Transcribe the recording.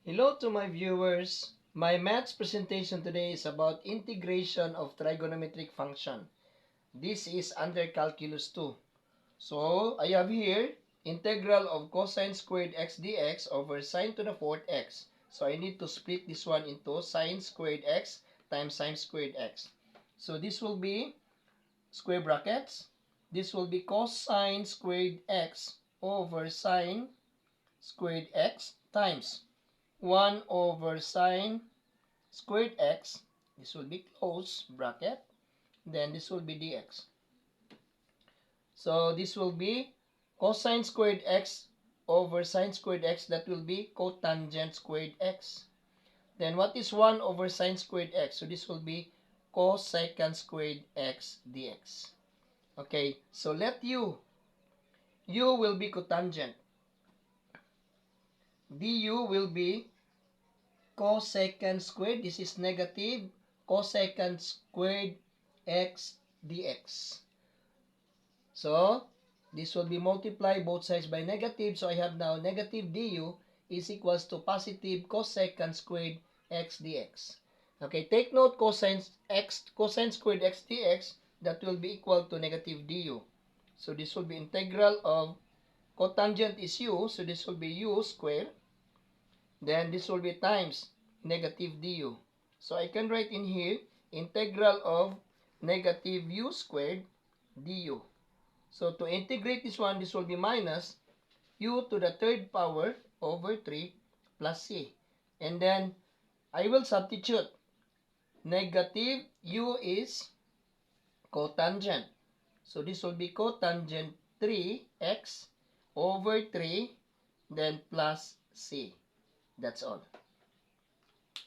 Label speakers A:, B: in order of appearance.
A: Hello to my viewers. My maths presentation today is about integration of trigonometric function. This is under calculus 2. So, I have here integral of cosine squared x dx over sine to the fourth x. So, I need to split this one into sine squared x times sine squared x. So, this will be square brackets. This will be cosine squared x over sine squared x times 1 over sine squared x. This will be close bracket. Then this will be dx. So this will be cosine squared x over sine squared x. That will be cotangent squared x. Then what is 1 over sine squared x? So this will be cosecant squared x dx. Okay, so let u will be cotangent. Du will be cosecant squared. This is negative cosecant squared x dx. So, this will be multiplied both sides by negative. So, I have now negative du is equals to positive cosecant squared x dx. Okay, take note cosine squared x dx, that will be equal to negative du. So, this will be integral of cotangent is u. So, this will be u squared. Then, this will be times negative du. So, I can write in here integral of negative u squared du. So, to integrate this one, this will be minus u to the third power over 3 plus c. And then, I will substitute. Negative u is cotangent. So, this will be cotangent 3x over 3, then plus c. That's all.